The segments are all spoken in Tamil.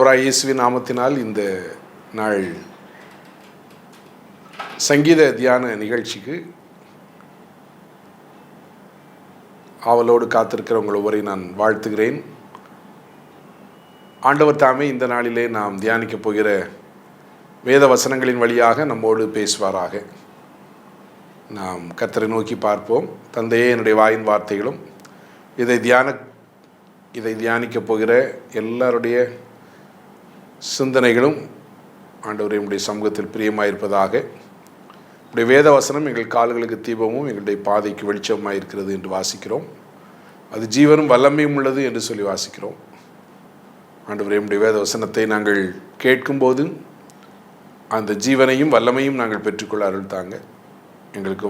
ஆண்டவராய் இயேசுவின் நாமத்தினால் இந்த நாள் சங்கீத தியான நிகழ்ச்சிக்கு ஆவலோடு காத்திருக்கிற உங்கள் ஒவ்வொரு நான் வாழ்த்துகிறேன். ஆண்டவர் தாமே இந்த நாளிலே நாம் தியானிக்கப் போகிற வேத வசனங்களின் வழியாக நம்மோடு பேசுவாராக. நாம் கர்த்தரை நோக்கி பார்ப்போம். தந்தையே, என்னுடைய வாயின் வார்த்தைகளும் இதை தியானிக்கப் போகிற எல்லாருடைய சிந்தனைகளும் ஆண்டவரே உம்முடைய சமூகத்தில் பிரியமாயிருப்பதாக. உடைய வேத வசனம் எங்கள் கால்களுக்கு தீபமும் எங்களுடைய பாதைக்கு வெளிச்சமாக இருக்கிறது என்று வாசிக்கிறோம். அது ஜீவனும் வல்லமையும் உள்ளது என்று சொல்லி வாசிக்கிறோம். ஆண்டவரே உம்முடைய வேத வசனத்தை நாங்கள் கேட்கும்போது அந்த ஜீவனையும் வல்லமையும் நாங்கள் பெற்றுக்கொள்ள அருள் தாங்க. எங்களுக்கு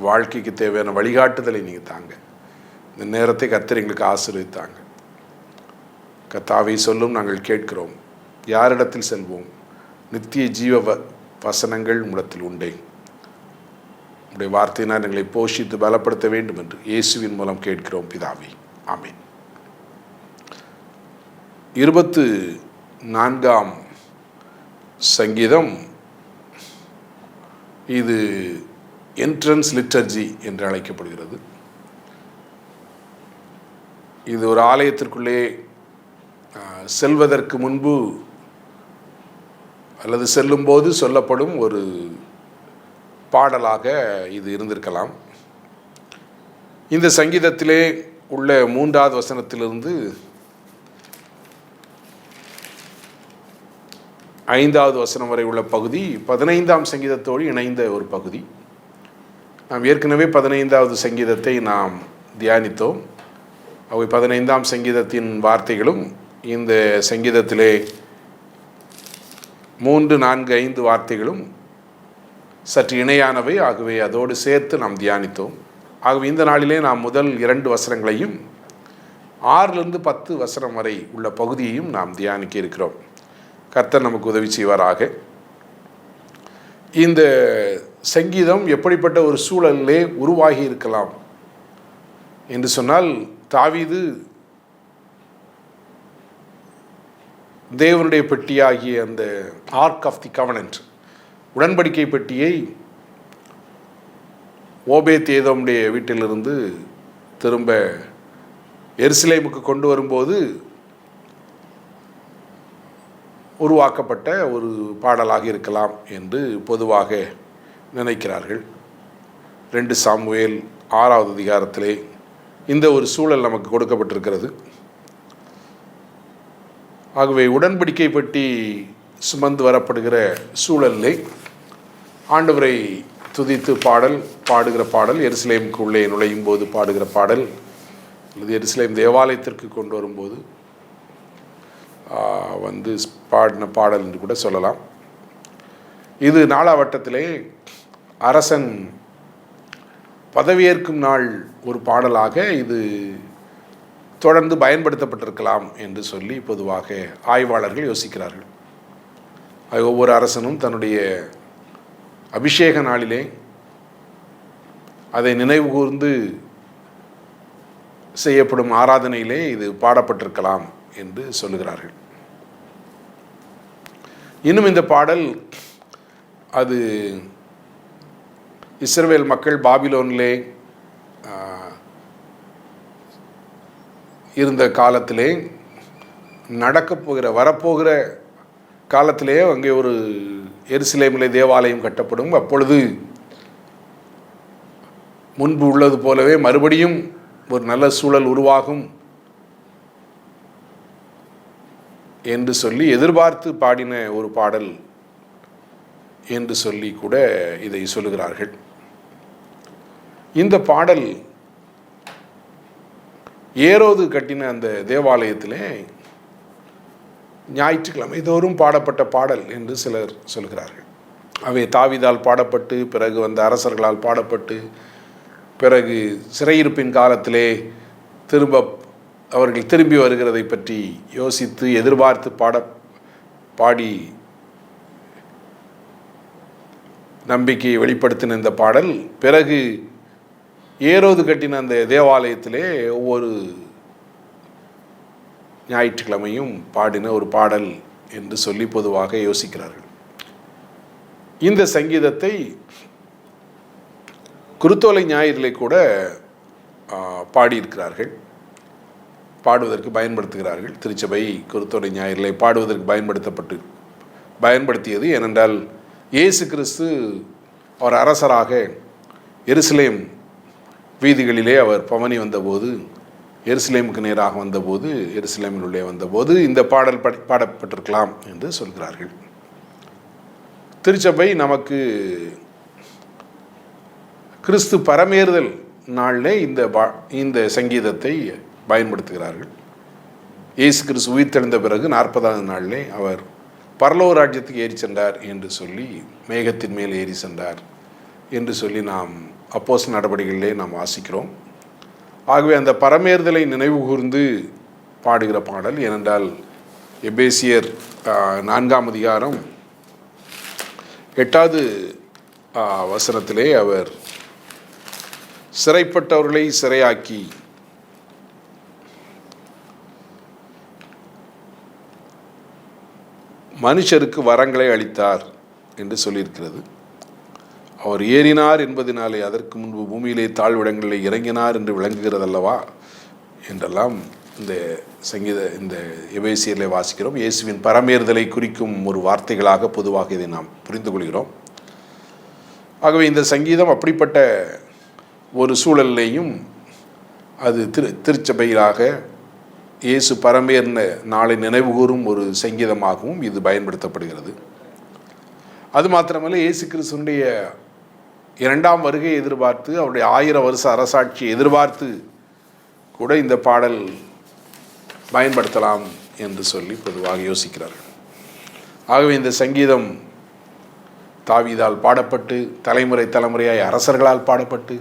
வாழ்க்கைக்கு தேவையான வழிகாட்டுதலை நீங்கள் தாங்க. இந்த நேரத்தை கர்த்தர் எங்களுக்கு ஆசீர்வதித்தாங்க. கர்த்தாவை சொல்லும் நாங்கள் கேட்கிறோம். யாரிடத்தில் செல்வோம்? நித்திய ஜீவ வசனங்கள் உம்மிடத்தில் உண்டே. உடைய வார்த்தையினால் எங்களை போஷித்து பலப்படுத்த வேண்டும் என்று இயேசுவின் மூலம் கேட்கிறோம் பிதாவே, ஆமென். 24ஆம் சங்கீதம் இது என்ட்ரன்ஸ் லிட்டர்ஜி என்று அழைக்கப்படுகிறது. இது ஒரு ஆலயத்திற்குள்ளே செல்வதற்கு முன்பு அல்லது செல்லும்போது சொல்லப்படும் ஒரு பாடலாக இது இருந்திருக்கலாம். இந்த சங்கீதத்திலே உள்ள 3வது வசனத்திலிருந்து 5வது வசனம் வரை உள்ள பகுதி 15ஆம் சங்கீதத்தோடு இணைந்த ஒரு பகுதி. நாம் ஏற்கனவே 15வது சங்கீதத்தை நாம் தியானித்தோம். அவை 15ஆம் சங்கீதத்தின் வார்த்தைகளும் இந்த சங்கீதத்திலே 3, 4, 5 வார்த்தைகளும் சற்று இணையானவை. ஆகவே அதோடு சேர்த்து நாம் தியானித்தோம். ஆகவே இந்த நாளிலே நாம் முதல் 2 வசனங்களையும் 6லிருந்து 10 வசனம் வரை உள்ள பகுதியையும் நாம் தியானிக்க இருக்கிறோம். கர்த்தர் நமக்கு உதவி செய்வாராக. இந்த சங்கீதம் எப்படிப்பட்ட ஒரு சூழலிலே உருவாகி இருக்கலாம் என்று சொன்னால், தாவீது தேவனுடைய பெட்டியாகிய அந்த ஆர்க் ஆஃப் தி கவனன்ட், உடன்படிக்கை பெட்டியை ஓபேத் ஏதோமுடைய வீட்டிலிருந்து திரும்ப எருசலேமுக்கு கொண்டு வரும்போது உருவாக்கப்பட்ட ஒரு பாடலாக இருக்கலாம் என்று பொதுவாக நினைக்கிறார்கள். 2 சாமுவேல் 6வது அதிகாரத்திலே இந்த ஒரு சூழல் நமக்கு கொடுக்கப்பட்டிருக்கிறது. ஆகவே உடன்படிக்கை பெட்டி சுமந்து வரப்படுகிற சூழலிலே ஆண்டவரை துதித்து பாடுகிற பாடல், எருசலேமுக்கு உள்ளே நுழையும் போது பாடுகிற பாடல், அல்லது எருசலேம் தேவாலயத்திற்கு கொண்டு வரும்போது பாடின பாடல் என்று கூட சொல்லலாம். இது நாளாவட்டத்திலே அரசன் பதவியேற்கும் நாள் ஒரு பாடலாக இது தொடர்ந்து பயன்படுத்தப்பட்டிருக்கலாம் என்று சொல்லி பொதுவாக ஆய்வாளர்கள் யோசிக்கிறார்கள். ஒவ்வொரு அரசனும் தன்னுடைய அபிஷேக நாளிலே அதை நினைவு கூர்ந்து செய்யப்படும் ஆராதனையிலே இது பாடப்பட்டிருக்கலாம் என்று சொல்லுகிறார்கள். இன்னும் இந்த பாடல் அது இஸ்ரவேல் மக்கள் பாபிலோனிலே இருந்த காலத்திலே வரப்போகிற காலத்திலே அங்கே ஒரு எருசலேமிலே தேவாலயம் கட்டப்படும். அப்பொழுது முன்பு உள்ளது போலவே மறுபடியும் ஒரு நல்ல சூழல் உருவாகும் என்று சொல்லி எதிர்பார்த்து பாடின ஒரு பாடல் என்று சொல்லி கூட இதை சொல்லுகிறார்கள். இந்த பாடல் ஏரோது கட்டின அந்த தேவாலயத்திலே ஞாயிற்றுக்கிழமை தோறும் பாடப்பட்ட பாடல் என்று சிலர் சொல்கிறார்கள். அவை தாவீதால் பாடப்பட்டு, பிறகு வந்த அரசர்களால் பாடப்பட்டு, பிறகு சிறையிருப்பின் காலத்திலே அவர்கள் திரும்பி வருகிறதை பற்றி யோசித்து எதிர்பார்த்து பாடி நம்பிக்கையை வெளிப்படுத்தின இந்த பாடல் பிறகு ஏரோது கட்டின அந்த தேவாலயத்திலே ஒவ்வொரு ஞாயிற்றுக்கிழமையும் பாடின ஒரு பாடல் என்று சொல்லி பொதுவாக யோசிக்கிறார்கள். இந்த சங்கீதத்தை குருத்தோலை ஞாயிறிலே கூட பாடியிருக்கிறார்கள், பாடுவதற்கு பயன்படுத்துகிறார்கள். திருச்சபை குருத்தோலை ஞாயிறிலே பாடுவதற்கு பயன்படுத்தியது. ஏனென்றால் இயேசு கிறிஸ்து அவர் அரசராக எருசலேம் வீதிகளிலே அவர் பவனி வந்தபோது, எருசலேமுக்கு நேராக வந்தபோது, எருசலேமினுள்ளே வந்தபோது இந்த பாடல் பாடப்பட்டிருக்கலாம் என்று சொல்கிறார்கள். திருச்சபை நமக்கு கிறிஸ்து பரமேறுதல் நாளிலே இந்த சங்கீதத்தை பயன்படுத்துகிறார்கள். இயேசு கிறிஸ்து உயிர்த்தெழுந்த பிறகு 40ஆவது நாளிலே அவர் பரலோக ராஜ்யத்துக்கு ஏறி சென்றார் என்று சொல்லி, மேகத்தின் மேல் ஏறி சென்றார் என்று சொல்லி நாம் அப்போஸ்தலர் நடபடிகளிலே நாம் வாசிக்கிறோம். ஆகவே அந்த பரமேறுதலை நினைவு கூர்ந்து பாடுகிற பாடல். ஏனென்றால் எபேசியர் 4ஆம் அதிகாரம் 8வது வசனத்திலே அவர் சிறைப்பட்டவர்களை சிறையாக்கி மனுஷருக்கு வரங்களை அளித்தார் என்று சொல்லியிருக்கிறது. அவர் ஏறினார் என்பதனாலே அதற்கு முன்பு பூமியிலே தாழ்விடங்களில் இறங்கினார் என்று விளங்குகிறதல்லவா என்றெல்லாம் இந்த எபேசியரிலே வாசிக்கிறோம். இயேசுவின் பரமேறுதலை குறிக்கும் ஒரு வார்த்தைகளாக பொதுவாக இதை நாம் புரிந்து கொள்கிறோம். ஆகவே இந்த சங்கீதம் அப்படிப்பட்ட ஒரு சூழலையும் அது திருச்சபையிலாக இயேசு பரமேறின நாளை நினைவுகூரும் ஒரு சங்கீதமாகவும் இது பயன்படுத்தப்படுகிறது. அது மாத்திரமல்ல, இயேசு கிறிஸ்துவினுடைய 2ஆம் வருகையை எதிர்பார்த்து, அவருடைய 1000 வருஷ அரசாட்சியை எதிர்பார்த்து கூட இந்த பாடல் பயன்படுத்தலாம் என்று சொல்லி பொதுவாக யோசிக்கிறார்கள். ஆகவே இந்த சங்கீதம் தாவீதால் பாடப்பட்டு, தலைமுறையாய் அரசர்களால் பாடப்பட்டு,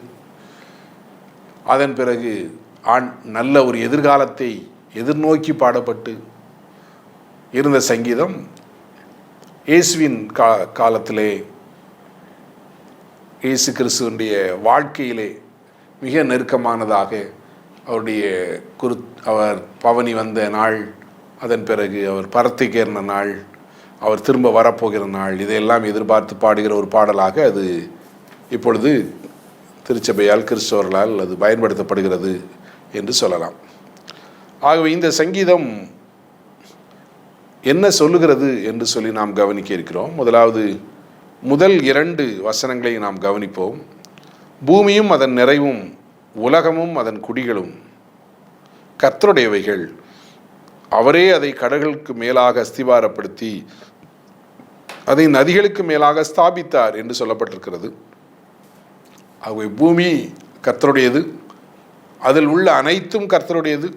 அதன் பிறகு நல்ல ஒரு எதிர்காலத்தை எதிர்நோக்கி பாடப்பட்டு இருந்த சங்கீதம் இயேசுவின் காலத்திலே, இயேசு கிறிஸ்துவனுடைய வாழ்க்கையிலே மிக நெருக்கமானதாக, அவர் பவனி வந்த நாள், அதன் பிறகு அவர் பரத்திக்கேறின நாள், அவர் திரும்ப வரப்போகிற நாள், இதையெல்லாம் எதிர்பார்த்து பாடுகிற ஒரு பாடலாக அது இப்பொழுது திருச்சபையால், கிறிஸ்தவர்களால் அது பயன்படுத்தப்படுகிறது என்று சொல்லலாம். ஆகவே இந்த சங்கீதம் என்ன சொல்லுகிறது என்று சொல்லி நாம் கவனிக்க இருக்கிறோம். முதல் 2 வசனங்களை நாம் கவனிப்போம். பூமியும் அதன் நிறைவும் உலகமும் அதன் குடிகளும் கர்த்தருடையவைகள், அவரே அதை கடல்களுக்கு மேலாக அஸ்திவாரப்படுத்தி அதை நதிகளுக்கு மேலாக ஸ்தாபித்தார் என்று சொல்லப்பட்டிருக்கிறது. ஆகவே பூமி கர்த்தருடையது, அதில் உள்ள அனைத்தும் கர்த்தருடையது.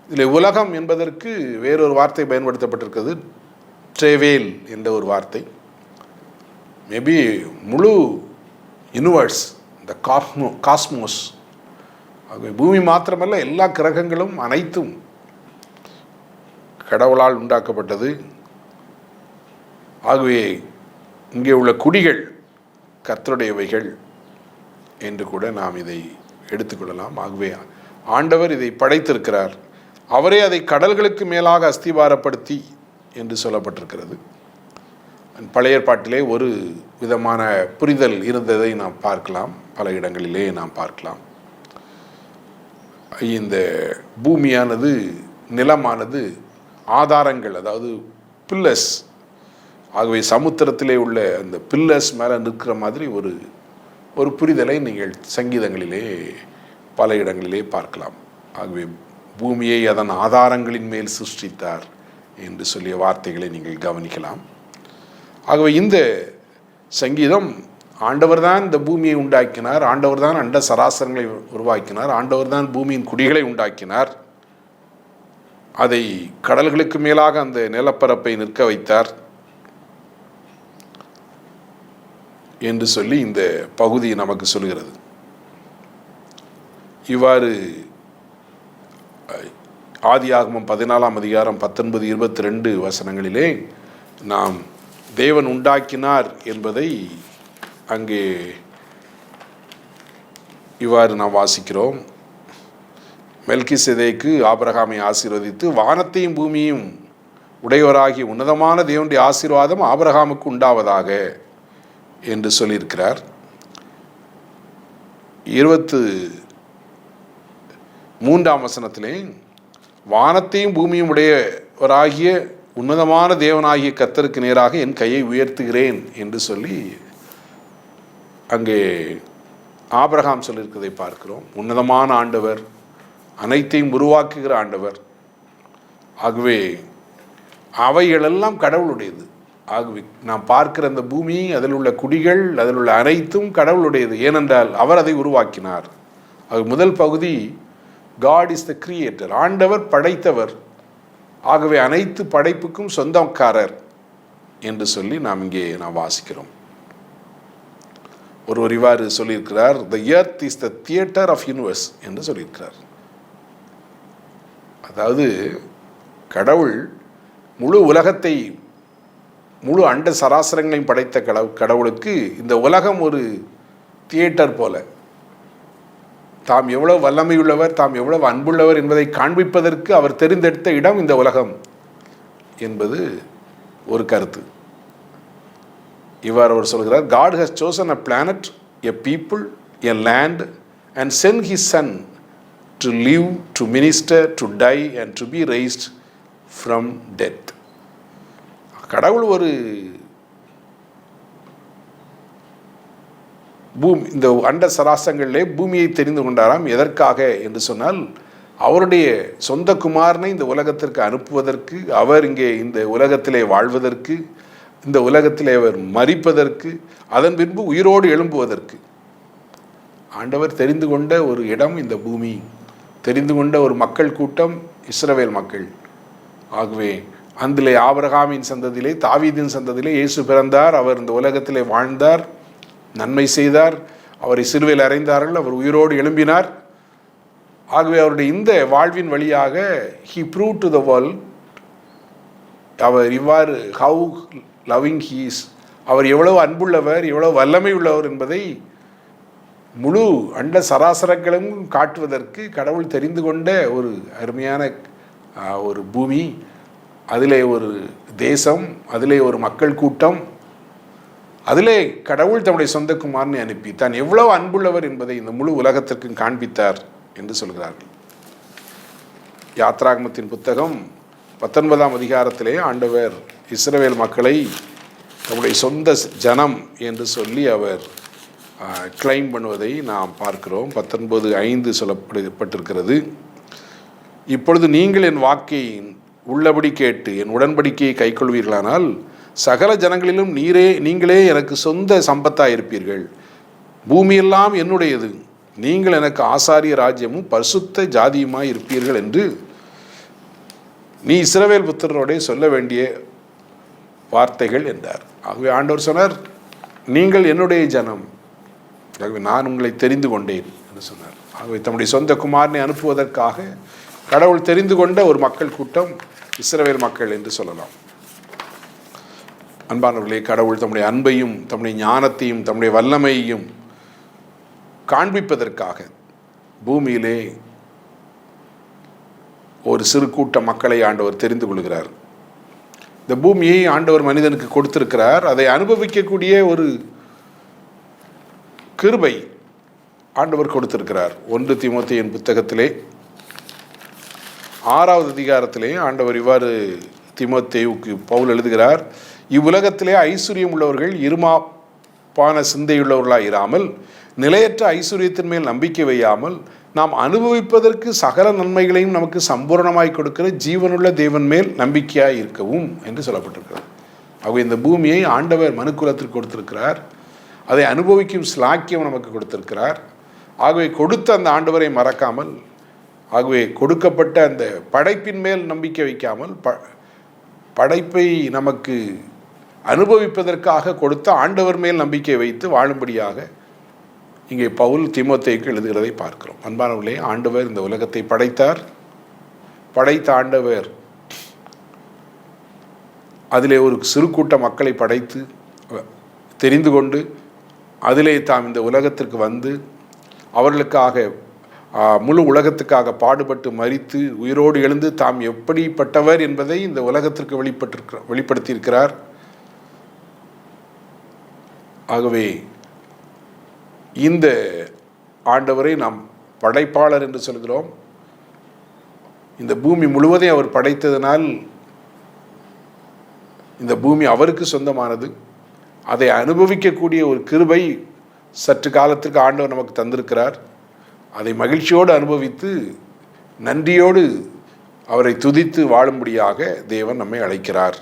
இதில் உலகம் என்பதற்கு வேறொரு வார்த்தை பயன்படுத்தப்பட்டிருக்கிறது, ட்ரேவேல் என்ற ஒரு வார்த்தை. மேபி முழு யூனிவர்ஸ், இந்த காஸ்மோஸ். ஆகவே பூமி மாத்திரமல்ல, எல்லா கிரகங்களும் அனைத்தும் கடவுளால் உண்டாக்கப்பட்டது. ஆகவே இங்கே உள்ள குடிகள் கர்த்தருடையவைகள் என்று கூட நாம் இதை எடுத்துக்கொள்ளலாம். ஆகவே ஆண்டவர் இதை படைத்திருக்கிறார், அவரே அதை கடல்களுக்கு மேலாக அஸ்திவாரப்படுத்தி என்று சொல்லப்பட்டிருக்கிறது. பழைய ஏற்பாட்டிலே ஒரு விதமான புரிதல் இருந்ததை நாம் பார்க்கலாம், பல இடங்களிலே நாம் பார்க்கலாம். இந்த பூமியானது, நிலமானது ஆதாரங்கள், அதாவது பில்லர்ஸ். ஆகவே சமுத்திரத்திலே உள்ள அந்த பில்லர்ஸ் மேலே நிற்கிற மாதிரி ஒரு புரிதலை நீங்கள் சங்கீதங்களிலே பல இடங்களிலே பார்க்கலாம். ஆகவே பூமியை அதன் ஆதாரங்களின் மேல் சிருஷ்டித்தார் என்று சொல்லிய வார்த்தைகளை நீங்கள் கவனிக்கலாம். ஆகவே இந்த சங்கீதம், ஆண்டவர் தான் இந்த பூமியை உண்டாக்கினார், ஆண்டவர் தான் அண்ட சராசரங்களை உருவாக்கினார், ஆண்டவர் தான் பூமியின் குடிகளை உண்டாக்கினார், அதை கடல்களுக்கு மேலாக அந்த நிலப்பரப்பை நிற்க வைத்தார் என்று சொல்லி இந்த பகுதி நமக்கு சொல்கிறது. இவ்வாறு ஆதியாகமம் 14ஆம் அதிகாரம் 19, 22 வசனங்களிலே நாம் தேவன் உண்டாக்கினார் என்பதை அங்கே இவ்வாறு நாம் வாசிக்கிறோம். மெல்கிசேதேக்கு ஆபிரகாமை ஆசீர்வதித்து வானத்தையும் பூமியும் உடையவராகிய உன்னதமான தேவனுடைய ஆசீர்வாதம் ஆபிரகாமுக்கு உண்டாவதாக என்று சொல்லியிருக்கிறார். 23ஆம் வசனத்திலே வானத்தையும் பூமியும் உடையவராகிய உன்னதமான தேவனாகிய கர்த்தருக்கு நேராக என் கையை உயர்த்துகிறேன் என்று சொல்லி அங்கே ஆபிரகாம் சொல்லியிருக்கிறதை பார்க்கிறோம். உன்னதமான ஆண்டவர், அனைத்தையும் உருவாக்குகிற ஆண்டவர். ஆகவே அவைகளெல்லாம் கடவுளுடையது. ஆகவே நாம் பார்க்கிற அந்த பூமி, அதில் உள்ள குடிகள், அதில் உள்ள அனைத்தும் கடவுளுடையது. ஏனென்றால் அவர் அதை உருவாக்கினார். அது முதல் பகுதி, காட் இஸ் த கிரியேட்டர், ஆண்டவர் படைத்தவர். ஆகவே அனைத்து படைப்புக்கும் சொந்தக்காரர் என்று சொல்லி நாம் வாசிக்கிறோம். ஒருவர் இவ்வாறு சொல்லியிருக்கிறார், the earth is the theatre of universe என்று சொல்லியிருக்கிறார். அதாவது கடவுள் முழு உலகத்தை, முழு அண்ட சராசரங்களையும் படைத்த கடவுளுக்கு இந்த உலகம் ஒரு தியேட்டர் போல. தாம் எவ்வளவு வல்லமையுள்ளவர், தாம் எவ்வளவு அன்புள்ளவர் என்பதை காண்பிப்பதற்கு அவர் தெரிந்தெடுத்த இடம் இந்த உலகம் என்பது ஒரு கருத்து. இவ்வாறு அவர் சொல்கிறார், God has chosen a planet, a people, a land and sent his son to live, to minister, to die and to be raised from death. கடவுள் ஒரு இந்த அண்ட சராசரங்களிலே பூமியை தெரிந்து கொண்டாராம். எதற்காக என்று சொன்னால், அவருடைய சொந்த குமாரனை இந்த உலகத்திற்கு அனுப்புவதற்கு, அவர் இங்கே இந்த உலகத்திலே வாழ்வதற்கு, இந்த உலகத்திலே அவர் மரிப்பதற்கு, அதன் பின்பு உயிரோடு எழும்புவதற்கு ஆண்டவர் தெரிந்து கொண்ட ஒரு இடம் இந்த பூமி, தெரிந்து கொண்ட ஒரு மக்கள் கூட்டம் இஸ்ரவேல் மக்கள். ஆகவே அதிலே ஆபிரகாமின் சந்ததியிலே, தாவீதின் சந்ததியிலே இயேசு பிறந்தார். அவர் இந்த உலகத்திலே வாழ்ந்தார், நன்மை செய்தார், அவரை சிலுவையில் அறைந்தார்கள், அவர் உயிரோடு எழும்பினார். ஆகவே அவருடைய இந்த வாழ்வின் வழியாக he proved to the world, அவர் இவ்வாறு how loving he is, அவர் எவ்வளவு அன்புள்ளவர், எவ்வளவு வல்லமை உள்ளவர் என்பதை முழு அண்ட சராசரங்களும் காட்டுவதற்கு கடவுள் தெரிந்து கொண்ட ஒரு அருமையான ஒரு பூமி, அதிலே ஒரு தேசம், அதிலே ஒரு மக்கள் கூட்டம், அதிலே கடவுள் தம்முடைய சொந்த குமாரனை அனுப்பி தான் எவ்வளவு அன்புள்ளவர் என்பதை இந்த முழு உலகத்திற்கும் காண்பித்தார் என்று சொல்கிறார்கள். யாத்ராகமத்தின் புத்தகம் 19ஆம் அதிகாரத்திலே ஆண்டவர் இஸ்ரவேல் மக்களை தம்முடைய சொந்த ஜனம் என்று சொல்லி அவர் கிளைம் பண்ணுவதை நாம் பார்க்கிறோம். 19:5 சொல்லப்பட்டிருக்கிறது, இப்பொழுது நீங்கள் என் வாக்கை உள்ளபடி கேட்டு என் உடன்படிக்கையை கைக்கொள்வீர்களானால் சகல ஜனங்களிலும் நீங்களே எனக்கு சொந்த சம்பத்தாக இருப்பீர்கள். பூமியெல்லாம் என்னுடையது, நீங்கள் எனக்கு ஆசாரிய ராஜ்யமும் பரிசுத்த ஜாதியுமாய் இருப்பீர்கள் என்று நீ இஸ்ரவேல் புத்திரரோடே சொல்ல வேண்டிய வார்த்தைகள் என்றார். ஆகவே ஆண்டவர் சொன்னார், நீங்கள் என்னுடைய ஜனம், ஆகவே நான் உங்களை தெரிந்து கொண்டேன் என்று சொன்னார். ஆகவே தம்முடைய சொந்த குமாரனை அனுப்புவதற்காக கடவுள் தெரிந்து கொண்ட ஒரு மக்கள் கூட்டம் இஸ்ரவேல் மக்கள் என்று சொல்லலாம். அன்பானவர்களே, கடவுள் தம்முடைய அன்பையும் தம்முடைய ஞானத்தையும் தம்முடைய வல்லமையையும் காண்பிப்பதற்காக பூமியிலே ஒரு சிறு கூட்ட மக்களை ஆண்டவர் தெரிந்து கொள்கிறார். இந்த பூமியை ஆண்டவர் மனிதனுக்கு கொடுத்திருக்கிறார். அதை அனுபவிக்கக்கூடிய ஒரு கிருபை ஆண்டவர் கொடுத்திருக்கிறார். 1 தீமோத்தேயின் புத்தகத்திலே 6வது அதிகாரத்திலே ஆண்டவர் இவ்வாறு தீமோத்தேயுக்கு பவுல் எழுதுகிறார், இவ்வுலகத்திலே ஐஸ்வர்யம் உள்ளவர்கள் இருமாப்பான சிந்தையுள்ளவர்களாக இராமல் நிலையற்ற ஐஸ்வர்யத்தின் மேல் நம்பிக்கை வையாமல் நாம் அனுபவிப்பதற்கு சகல நன்மைகளையும் நமக்கு சம்பூர்ணமாய் கொடுக்கிற ஜீவனுள்ள தேவன் மேல் நம்பிக்கையாய் இருக்கவும் என்று சொல்லப்பட்டிருக்கிறது. ஆகவே இந்த பூமியை ஆண்டவர் மனுக்குலத்திற்கு கொடுத்திருக்கிறார். அதை அனுபவிக்கும் ஸ்லாக்கியம் நமக்கு கொடுத்திருக்கிறார். ஆகவே கொடுத்த அந்த ஆண்டவரை மறக்காமல், ஆகவே கொடுக்கப்பட்ட அந்த படைப்பின் மேல் நம்பிக்கை வைக்காமல், படைப்பை நமக்கு அனுபவிப்பதற்காக கொடுத்த ஆண்டவர் மேல் நம்பிக்கை வைத்து வாழும்படியாக இங்கே பவுல் தீமோத்தேயுக்கு எழுதுகிறதை பார்க்கிறோம். அன்பானவர்களே, ஆண்டவர் இந்த உலகத்தை படைத்தார். படைத்த ஆண்டவர் அதிலே ஒரு சிறு கூட்ட மக்களை படைத்து தெரிந்து கொண்டு அதிலே தாம் இந்த உலகத்திற்கு வந்து அவர்களுக்காக முழு உலகத்துக்காக பாடுபட்டு மரித்து உயிரோடு எழுந்து தாம் எப்படிப்பட்டவர் என்பதை இந்த உலகத்திற்கு வெளிப்படுத்தியிருக்கிறார். ஆகவே இந்த ஆண்டவரை நாம் படைப்பாளர் என்று சொல்கிறோம். இந்த பூமி முழுவதையும் அவர் படைத்ததனால் இந்த பூமி அவருக்கு சொந்தமானது. அதை அனுபவிக்கக்கூடிய ஒரு கிருபை சற்று காலத்திற்கு ஆண்டவர் நமக்கு தந்திருக்கிறார். அதை மகிழ்ச்சியோடு அனுபவித்து நன்றியோடு அவரை துதித்து வாழும்படியாக தேவன் நம்மை அழைக்கிறார்.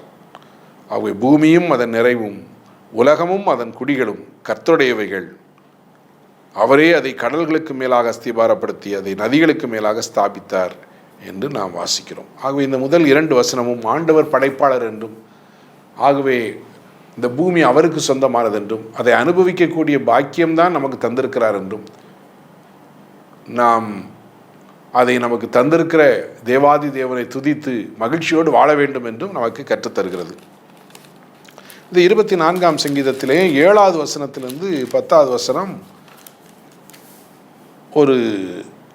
ஆகவே பூமியும் அதன் நிறைவும் உலகமும் அதன் குடிகளும் கர்த்தருடையவைகள். அவரே அதை கடல்களுக்கு மேலாக அஸ்திபாரப்படுத்தி அதை நதிகளுக்கு மேலாக ஸ்தாபித்தார் என்று நாம் வாசிக்கிறோம். ஆகவே இந்த முதல் 2 வசனமும் ஆண்டவர் படைப்பாளர் என்றும், ஆகவே இந்த பூமி அவருக்கு சொந்தமானது என்றும், அதை அனுபவிக்கக்கூடிய பாக்கியம்தான் நமக்கு தந்திருக்கிறார் என்றும், நாம் அதை நமக்கு தந்திருக்கிற தேவாதி தேவனை துதித்து மகிழ்ச்சியோடு வாழ வேண்டும் என்றும் நமக்கு கற்றுத்தருகிறது. இந்த 24ஆம் சங்கீதத்திலே 7வது வசனத்திலிருந்து 10வது வசனம்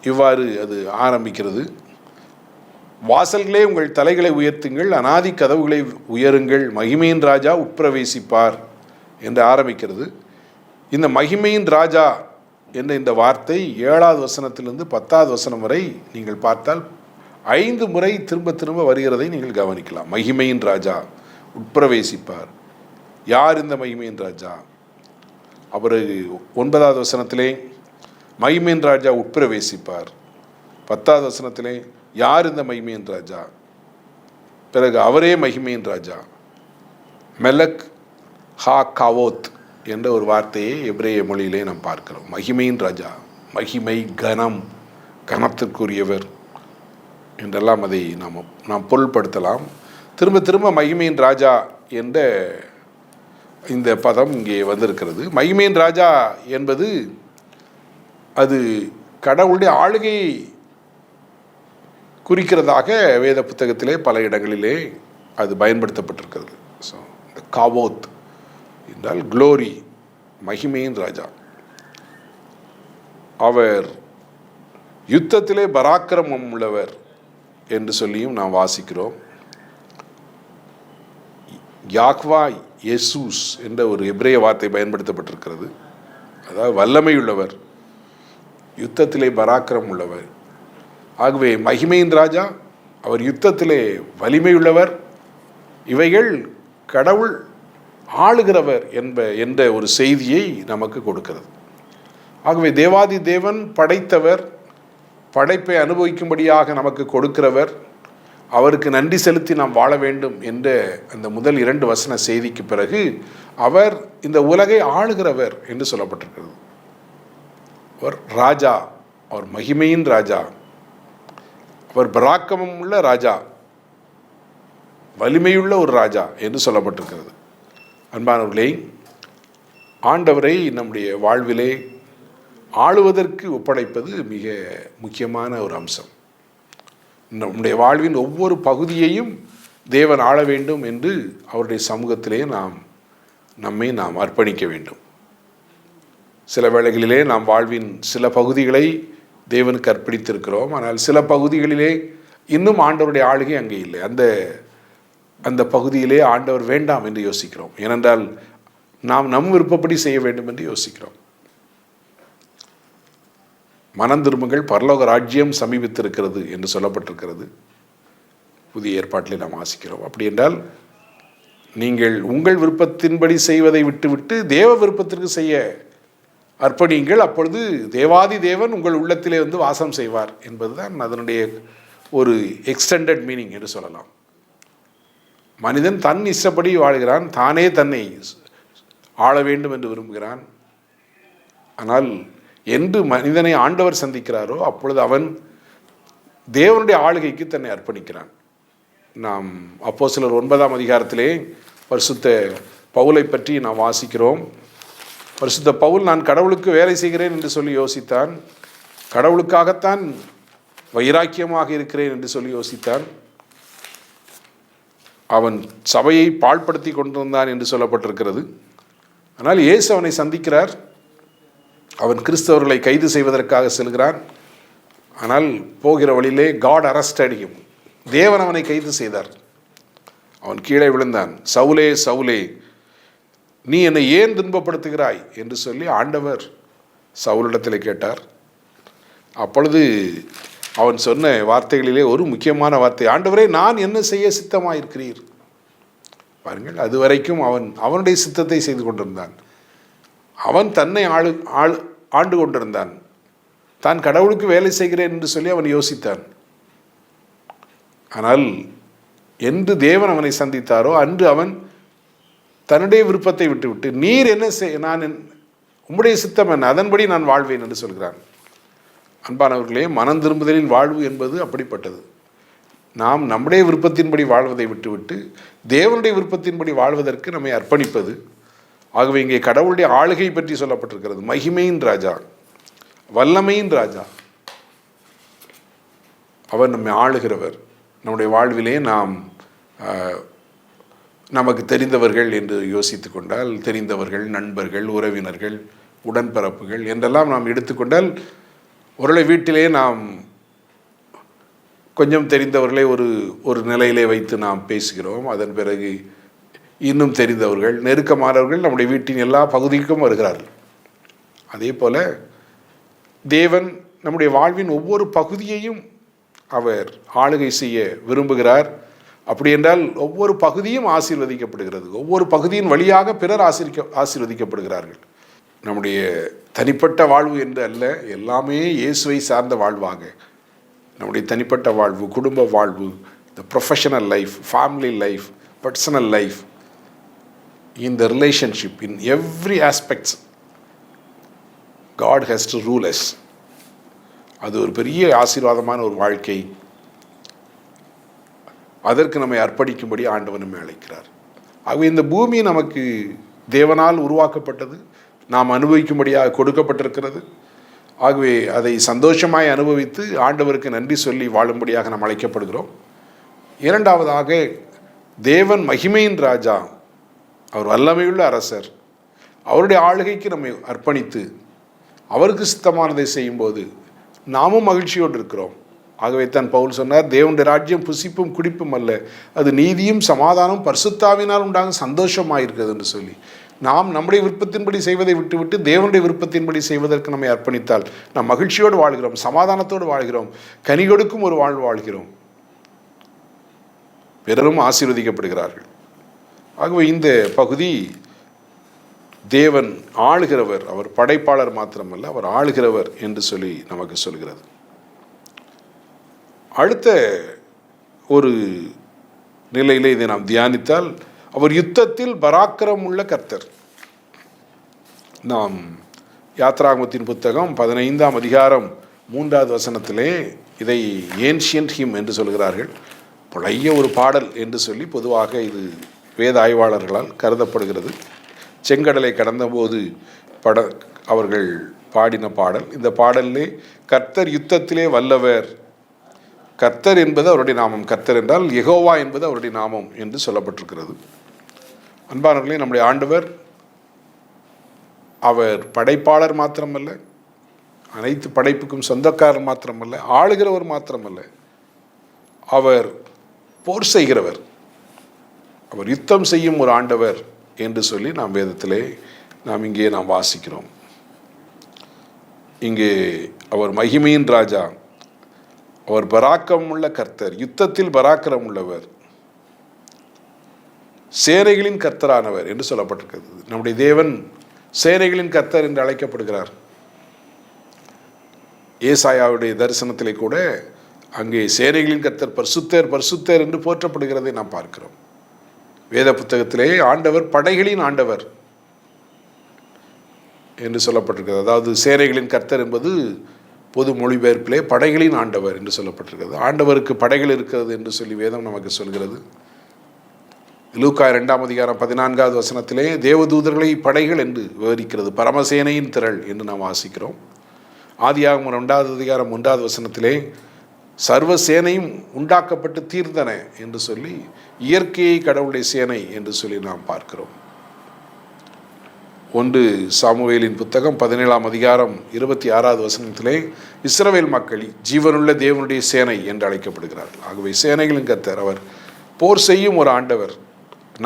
இவ்வாறு அது ஆரம்பிக்கிறது. வாசல்களே உங்கள் தலைகளை உயர்த்துங்கள், அநாதி கதவுகளை உயருங்கள், மகிமையின் ராஜா உட்பிரவேசிப்பார் என்று ஆரம்பிக்கிறது. இந்த மகிமையின் ராஜா என்ற இந்த வார்த்தை 7வது வசனத்திலிருந்து 10வது வசனம் வரை நீங்கள் பார்த்தால் 5 முறை திரும்ப திரும்ப வருகிறதை நீங்கள் கவனிக்கலாம். மகிமையின் ராஜா உட்பிரவேசிப்பார். யார் இந்த மகிமையின் ராஜா? அவர் 9வது வசனத்திலே மகிமையின் ராஜா உட்பிரவேசிப்பார். 10வது வசனத்திலே யார் இந்த மகிமையின் ராஜா? பிறகு அவரே மகிமையின் ராஜா. மெலக் ஹா காவோத் என்ற ஒரு வார்த்தையை எபிரேய மொழியிலே நாம் பார்க்கிறோம். மகிமையின் ராஜா, மகிமை, கனத்திற்குரியவர் என்றெல்லாம் அதை நாம் பொருள்படுத்தலாம். திரும்ப திரும்ப மகிமையின் ராஜா என்ற இந்த பதம் இங்கே வந்திருக்கிறது. மகிமையின் ராஜா என்பது அது கடவுளுடைய ஆளுகையை குறிக்கிறதாக வேத புத்தகத்திலே பல இடங்களிலே அது பயன்படுத்தப்பட்டிருக்கிறது. ஸோ இந்த காவோத் என்றால் க்ளோரி, மகிமையின் ராஜா. அவர் யுத்தத்திலே பராக்கிரமம் உள்ளவர் என்று சொல்லியும் நாம் வாசிக்கிறோம். யாக்வா யேசூஸ் என்ற ஒரு எபிரேய வார்த்தை பயன்படுத்தப்பட்டிருக்கிறது. அதாவது வல்லமையுள்ளவர், யுத்தத்திலே பராக்கிரமம் உள்ளவர். ஆகவே மகிமையின் ராஜா, அவர் யுத்தத்திலே வலிமையுள்ளவர். இவைகள் கடவுள் ஆளுகிறவர் என்ற ஒரு செய்தியை நமக்கு கொடுக்கிறது. ஆகவே தேவாதி தேவன் படைத்தவர், படைப்பை அனுபவிக்கும்படியாக நமக்கு கொடுக்கிறவர், அவருக்கு நன்றி செலுத்தி நாம் வாழ வேண்டும் என்ற அந்த முதல் 2 வசன செய்திக்கு பிறகு அவர் இந்த உலகை ஆளுகிறவர் என்று சொல்லப்பட்டிருக்கிறது. அவர் ராஜா, அவர் மகிமையின் ராஜா, அவர் பராக்கிரமம் உள்ள ராஜா, வலிமையுள்ள ஒரு ராஜா என்று சொல்லப்பட்டிருக்கிறது. அன்பானவர்களே, ஆண்டவரை நம்முடைய வாழ்விலே ஆளுவதற்கு ஒப்படைப்பது மிக முக்கியமான ஒரு அம்சம். நம்முடைய வாழ்வின் ஒவ்வொரு பகுதியையும் தேவன் ஆள வேண்டும் என்று அவருடைய சமூகத்திலே நம்மை அர்ப்பணிக்க வேண்டும். சில வேளைகளிலே நாம் வாழ்வின் சில பகுதிகளை தேவனுக்கு அர்ப்பணித்திருக்கிறோம். ஆனால் சில பகுதிகளிலே இன்னும் ஆண்டவருடைய ஆளுகை அங்கே இல்லை. அந்த பகுதியிலே ஆண்டவர் வேண்டாம் என்று யோசிக்கிறோம். ஏனென்றால் நாம் நம் விருப்பப்படி செய்ய வேண்டும் என்று யோசிக்கிறோம். மனம் திரும்புங்கள், பரலோக ராஜ்யம் சமீபித்திருக்கிறது என்று சொல்லப்பட்டிருக்கிறது. புதிய ஏற்பாட்டிலே நாம் வாசிக்கிறோம். அப்படி என்றால் நீங்கள் உங்கள் விருப்பத்தின்படி செய்வதை விட்டுவிட்டு தேவ விருப்பத்திற்கு செய்ய அர்ப்பணியுங்கள். அப்பொழுது தேவாதி தேவன் உங்கள் உள்ளத்திலே வந்து வாசம் செய்வார் என்பதுதான் அதனுடைய ஒரு எக்ஸ்டெண்டட் மீனிங் என்று சொல்லலாம். மனிதன் தன் இஷ்டப்படி வாழ்கிறான், தானே தன்னை ஆள வேண்டும் என்று விரும்புகிறான். ஆனால் என்று மனிதனை ஆண்டவர் சந்திக்கிறாரோ அப்பொழுது அவன் தேவனுடைய ஆளுகைக்கு தன்னை அர்ப்பணிக்கிறான். நாம் அப்போஸ்தலர் 9ஆம் அதிகாரத்திலே பரிசுத்த பவுலை பற்றி நாம் வாசிக்கிறோம். பரிசுத்த பவுல் நான் கடவுளுக்கு வேலை செய்கிறேன் என்று சொல்லி யோசித்தான். கடவுளுக்காகத்தான் வைராக்கியமாக இருக்கிறேன் என்று சொல்லி யோசித்தான். அவன் சபையை பாழ்படுத்தி கொண்டிருந்தான் என்று சொல்லப்பட்டிருக்கிறது. ஆனால் இயேசு அவனை சந்திக்கிறார். அவன் கிறிஸ்தவர்களை கைது செய்வதற்காக செல்கிறான். ஆனால் போகிற வழியிலே காட் அரெஸ்டட் ஹிம். தேவன் அவனை கைது செய்தார். அவன் கீழே விழுந்தான். சவுலே சவுலே, நீ என்னை ஏன் துன்பப்படுத்துகிறாய் என்று சொல்லி ஆண்டவர் சவுலிடத்தில் கேட்டார். அப்பொழுது அவன் சொன்ன வார்த்தைகளிலே ஒரு முக்கியமான வார்த்தை, ஆண்டவரே நான் என்ன செய்ய சித்தமாயிருக்கிறீர். பாருங்கள், அதுவரைக்கும் அவனுடைய சித்தத்தை செய்து கொண்டிருந்தான். அவன் தன்னை ஆண்டு கொண்டிருந்தான். தான் கடவுளுக்கு வேலை செய்கிறேன் என்று சொல்லி அவன் யோசித்தான். ஆனால் என்று தேவன் அவனை சந்தித்தாரோ அன்று அவன் தன்னுடைய விருப்பத்தை விட்டுவிட்டு, நீர் என்ன நான் உம்முடைய சித்தம் என்ன, அதன்படி நான் வாழ்வேன் என்று சொல்கிறான். அன்பானவர்களே, மனம் திரும்புதலின் வாழ்வு என்பது அப்படிப்பட்டது. நாம் நம்முடைய விருப்பத்தின்படி வாழ்வதை விட்டுவிட்டு தேவனுடைய விருப்பத்தின்படி வாழ்வதற்கு நம்மை அர்ப்பணிப்பது. ஆகவே இங்கே கடவுளுடைய ஆளுகை பற்றி சொல்லப்பட்டிருக்கிறது. மகிமையின் ராஜா, வல்லமையின் ராஜா, அவர் நம்மை ஆளுகிறவர். நம்முடைய வாழ்விலே நாம் நமக்கு தெரிந்தவர்கள் என்று யோசித்து கொண்டால், தெரிந்தவர்கள், நண்பர்கள், உறவினர்கள், உடன்பிறப்புகள் என்றெல்லாம் நாம் எடுத்துக்கொண்டால், ஒருவேளை வீட்டிலே நாம் கொஞ்சம் தெரிந்தவர்களை ஒரு நிலையிலே வைத்து நாம் பேசுகிறோம். அதன் பிறகு இன்னும் தெரிந்தவர்கள், நெருக்கமானவர்கள் நம்முடைய வீட்டின் எல்லா பகுதிக்கும் வருகிறார்கள். அதே போல தேவன் நம்முடைய வாழ்வின் ஒவ்வொரு பகுதியையும் அவர் ஆளுகை செய்ய விரும்புகிறார். அப்படி என்றால் ஒவ்வொரு பகுதியும் ஆசீர்வதிக்கப்படுகிறது. ஒவ்வொரு பகுதியின் வழியாக பிறர் ஆசீர்வதிக்கப்படுகிறார்கள். நம்முடைய தனிப்பட்ட வாழ்வு என்று அல்ல, எல்லாமே இயேசுவை சார்ந்த வாழ்வாக நம்முடைய தனிப்பட்ட வாழ்வு, குடும்ப வாழ்வு, த professional life, family life, personal life, in the relationship, in every aspects, God has to rule us. அது ஒரு பெரிய ஆசீர்வாதமான ஒரு வாழ்க்கை. அதற்கு நம்மை அர்ப்பணிக்கும்படி ஆண்டவர் நம்மை அழைக்கிறார். ஆகவே இந்த பூமி நமக்கு தேவனால் உருவாக்கப்பட்டது, நாம் அனுபவிக்கும்படியாக கொடுக்கப்பட்டிருக்கிறது. ஆகவே அதை சந்தோஷமாய் அனுபவித்து ஆண்டவருக்கு நன்றி சொல்லி வாழும்படியாக நாம் அழைக்கப்படுகிறோம். இரண்டாவதாக, தேவன் மகிமையின் ராஜா, அவர் வல்லமையுள்ள அரசர். அவருடைய ஆளுகைக்கு நம்மை அர்ப்பணித்து அவருக்கு சித்தமானதை செய்யும்போது நாமும் மகிழ்ச்சியோடு இருக்கிறோம். ஆகவே தான் பவுல் சொன்னார், தேவனுடைய ராஜ்யம் புசிப்பும் குடிப்பும் அல்ல, அது நீதியும் சமாதானம் பரிசுத்தாவினால் உண்டாக சந்தோஷமாயிருக்கிறது என்று சொல்லி, நாம் நம்முடைய விருப்பத்தின்படி செய்வதை விட்டுவிட்டு தேவனுடைய விருப்பத்தின்படி செய்வதற்கு நம்மை அர்ப்பணித்தால் நாம் மகிழ்ச்சியோடு வாழ்கிறோம், சமாதானத்தோடு வாழ்கிறோம், கனி கொடுக்கும் ஒரு வாழ்வு வாழ்கிறோம், பிறரும் ஆசீர்வதிக்கப்படுகிறார்கள். ஆகவே இந்த பகுதி தேவன் ஆளுகிறவர், அவர் படைப்பாளர் மாத்திரமல்ல, அவர் ஆளுகிறவர் என்று சொல்லி நமக்கு சொல்கிறது. அடுத்த ஒரு நிலையிலே இதை நாம் தியானித்தால், அவர் யுத்தத்தில் பராக்கிரம் உள்ள கர்த்தர். நாம் யாத்ராகமத்தின் புத்தகம் 15ஆம் அதிகாரம் 3வது வசனத்திலே இதை ஏன்ஷியன்ட் ஹிம் என்று சொல்கிறார்கள். பழைய ஒரு பாடல் என்று சொல்லி பொதுவாக இது வேத ஆய்வாளர்களால் கருதப்படுகிறது. செங்கடலை கடந்தபோது அவர்கள் பாடின பாடல். இந்த பாடலிலே கர்த்தர் யுத்தத்திலே வல்லவர், கர்த்தர் என்பது அவருடைய நாமம், கர்த்தர் என்றால் யெகோவா என்பது அவருடைய நாமம் என்று சொல்லப்பட்டிருக்கிறது. அன்பானவர்களே, நம்முடைய ஆண்டவர் அவர் படைப்பாளர் மாத்திரமல்ல, அனைத்து படைப்புக்கும் சொந்தக்காரர் மாத்திரமல்ல, ஆளுகிறவர் மாத்திரமல்ல, அவர் போர் செய்கிறவர், அவர் யுத்தம் செய்யும் ஒரு ஆண்டவர் என்று சொல்லி நாம் வேதத்திலே இங்கே வாசிக்கிறோம். இங்கே அவர் மகிமையின் ராஜா, அவர் பராக்கிரம் உள்ள கர்த்தர், யுத்தத்தில் பராக்கிரம் உள்ளவர், சேனைகளின் கர்த்தரானவர் என்று சொல்லப்பட்டிருக்கிறது. நம்முடைய தேவன் சேனைகளின் கர்த்தர் என்று அழைக்கப்படுகிறார். ஏசாயாவுடைய தரிசனத்திலே கூட அங்கே சேனைகளின் கர்த்தர் பரிசுத்தர் பரிசுத்தர் என்று போற்றப்படுகிறதை நாம் பார்க்கிறோம். வேத புத்தகத்திலே ஆண்டவர் படைகளின் ஆண்டவர் என்று சொல்லப்பட்டிருக்கிறது. அதாவது சேனைகளின் கர்த்தர் என்பது பொது மொழிபெயர்ப்பிலே படைகளின் ஆண்டவர் என்று சொல்லப்பட்டிருக்கிறது. ஆண்டவருக்கு படைகள் இருக்கிறது என்று சொல்லி வேதம் நமக்கு சொல்கிறது. லூக்கா 2ஆம் அதிகாரம் 14வது வசனத்திலே தேவதூதர்களை படைகள் என்று விவரிக்கிறது. பரமசேனையின் திரள் என்று நாம் வாசிக்கிறோம். ஆதியாகமம் 2வது அதிகாரம் 1வது வசனத்திலே சர்வ சேனையும் உண்டாக்கப்பட்டு தீர்ந்தன என்று சொல்லி இயற்கையை கடவுளுடைய சேனை என்று சொல்லி நாம் பார்க்கிறோம். 1 சாமுவேலின் புத்தகம் 17ஆம் அதிகாரம் 26வது வசனத்திலே இஸ்ரவேல் மக்கள் ஜீவனுள்ள தேவனுடைய சேனை என்று அழைக்கப்படுகிறார்கள். ஆகவே சேனைகளின் கர்த்தர், அவர் போர் செய்யும் ஒரு ஆண்டவர்,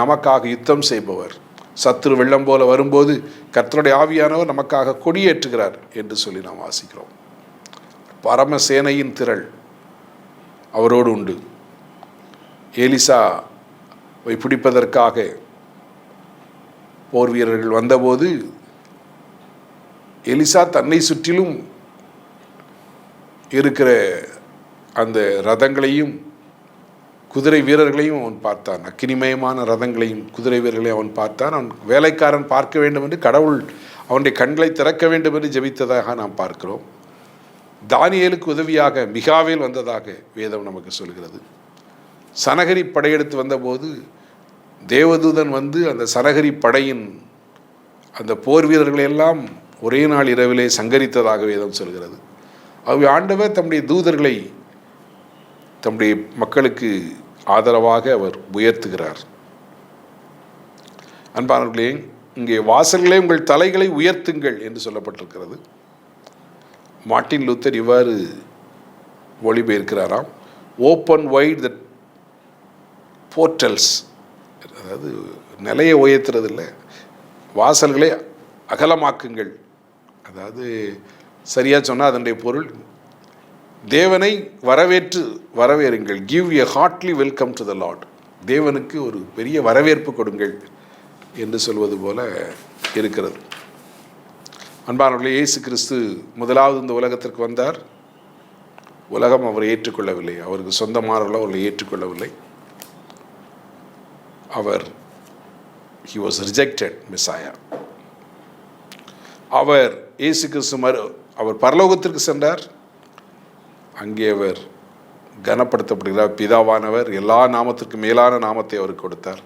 நமக்காக யுத்தம் செய்பவர். சத்துரு வெள்ளம் போல வரும்போது கர்த்தருடைய ஆவியானவர் நமக்காக கொடியேற்றுகிறார் என்று சொல்லி நாம் வாசிக்கிறோம். பரம சேனையின் திரள் அவரோடு உண்டு. எலிசாவை பிடிப்பதற்காக போர் வீரர்கள் வந்தபோது எலிசா தன்னை சுற்றிலும் இருக்கிற அந்த ரதங்களையும் குதிரை வீரர்களையும் அவன் பார்த்தான். அக்கினிமயமான ரதங்களையும் குதிரை வீரர்களையும் அவன் பார்த்தான். அவன் வேலைக்காரன் பார்க்க வேண்டும் என்று கடவுள் அவனுடைய கண்களை திறக்க வேண்டும் என்று ஜெபித்ததாக நாம் பார்க்கிறோம். தானியேலுக்கு உதவியாக மிகாவேல் வந்ததாக வேதம் நமக்கு சொல்கிறது. சனகரி படையெடுத்து வந்தபோது தேவதூதன் வந்து அந்த சனகரி படையின் அந்த போர் வீரர்களை எல்லாம் ஒரே நாள் இரவிலே சங்கரித்ததாக வேதம் சொல்கிறது. ஆகவே ஆண்டவர் தம்முடைய தூதர்களை தம்முடைய மக்களுக்கு ஆதரவாக அவர் உயர்த்துகிறார். அன்பானவர்களே, இங்கே வாசல்களே உங்கள் தலைகளை உயர்த்துங்கள் என்று சொல்லப்பட்டிருக்கிறது. மார்ட்டின் லூத்தர் இவ்வாறு மொழிபெயர்க்கிறாராம்: ஓப்பன் வைட் த போர்ட்டல்ஸ். அதாவது நிலையை உயர்த்துறது இல்லை, வாசல்களை அகலமாக்குங்கள். அதாவது சரியாக சொன்னால் அதனுடைய பொருள், தேவனை வரவேறுங்கள். Give a hardly welcome to the Lord. தேவனுக்கு ஒரு பெரிய வரவேற்பு கொடுங்கள் என்று சொல்வது போல இருக்கிறது. அன்பானவர்களே, இயேசு கிறிஸ்து முதலாவது இந்த உலகத்திற்கு வந்தார். உலகம் அவரை ஏற்றுக்கொள்ளவில்லை. அவருக்கு சொந்தமானவர்கள் அவர்களை ஏற்றுக்கொள்ளவில்லை. he was rejected Messiah. அவர் இயேசு கிறிஸ்து அவர் பரலோகத்திற்கு சென்றார். அங்கே அவர் கனப்படுத்தப்படுகிறார். பிதாவானவர் எல்லா நாமத்திற்கு மேலான நாமத்தை அவருக்கு கொடுத்தார்.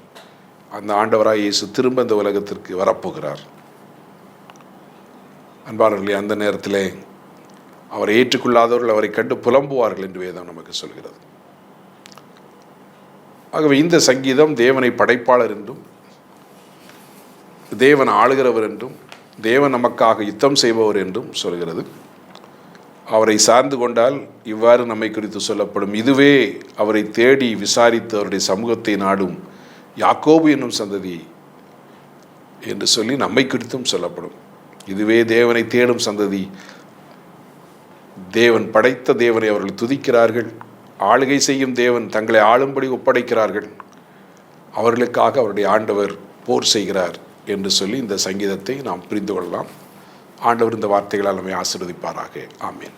அந்த ஆண்டவராய் இயேசு திரும்ப இந்த உலகத்திற்கு வரப்போகிறார். அன்பானவர்களே, அந்த நேரத்திலே அவரை ஏற்றுக்கொள்ளாதவர்கள் அவரை கண்டு புலம்புவார்கள் என்று வேதம் நமக்கு சொல்கிறது. ஆகவே இந்த சங்கீதம் தேவனை படைப்பாளர் என்றும், தேவன் ஆளுகிறவர் என்றும், தேவன் நமக்காக யுத்தம் செய்பவர் என்றும் சொல்கிறது. அவரை சார்ந்து கொண்டால் இவ்வாறு நம்மை குறித்து சொல்லப்படும்: இதுவே அவரை தேடி விசாரித்து அவருடைய சமூகத்தை நாடும் யாக்கோபு என்னும் சந்ததி என்று சொல்லி நம்மை குறித்தும் சொல்லப்படும். இதுவே தேவனை தேடும் சந்ததி. தேவன் படைத்த தேவனை அவர்கள் துதிக்கிறார்கள். ஆளுகை செய்யும் தேவன் தங்களை ஆளும்படி ஒப்படைக்கிறார்கள். அவர்களுக்காக அவருடைய ஆண்டவர் போர் செய்கிறார் என்று சொல்லி இந்த சங்கீதத்தை நாம் புரிந்து கொள்ளலாம். ஆண்டவர் இந்த வார்த்தைகளால் நம்மை ஆசீர்வதிப்பாராக. ஆமென்.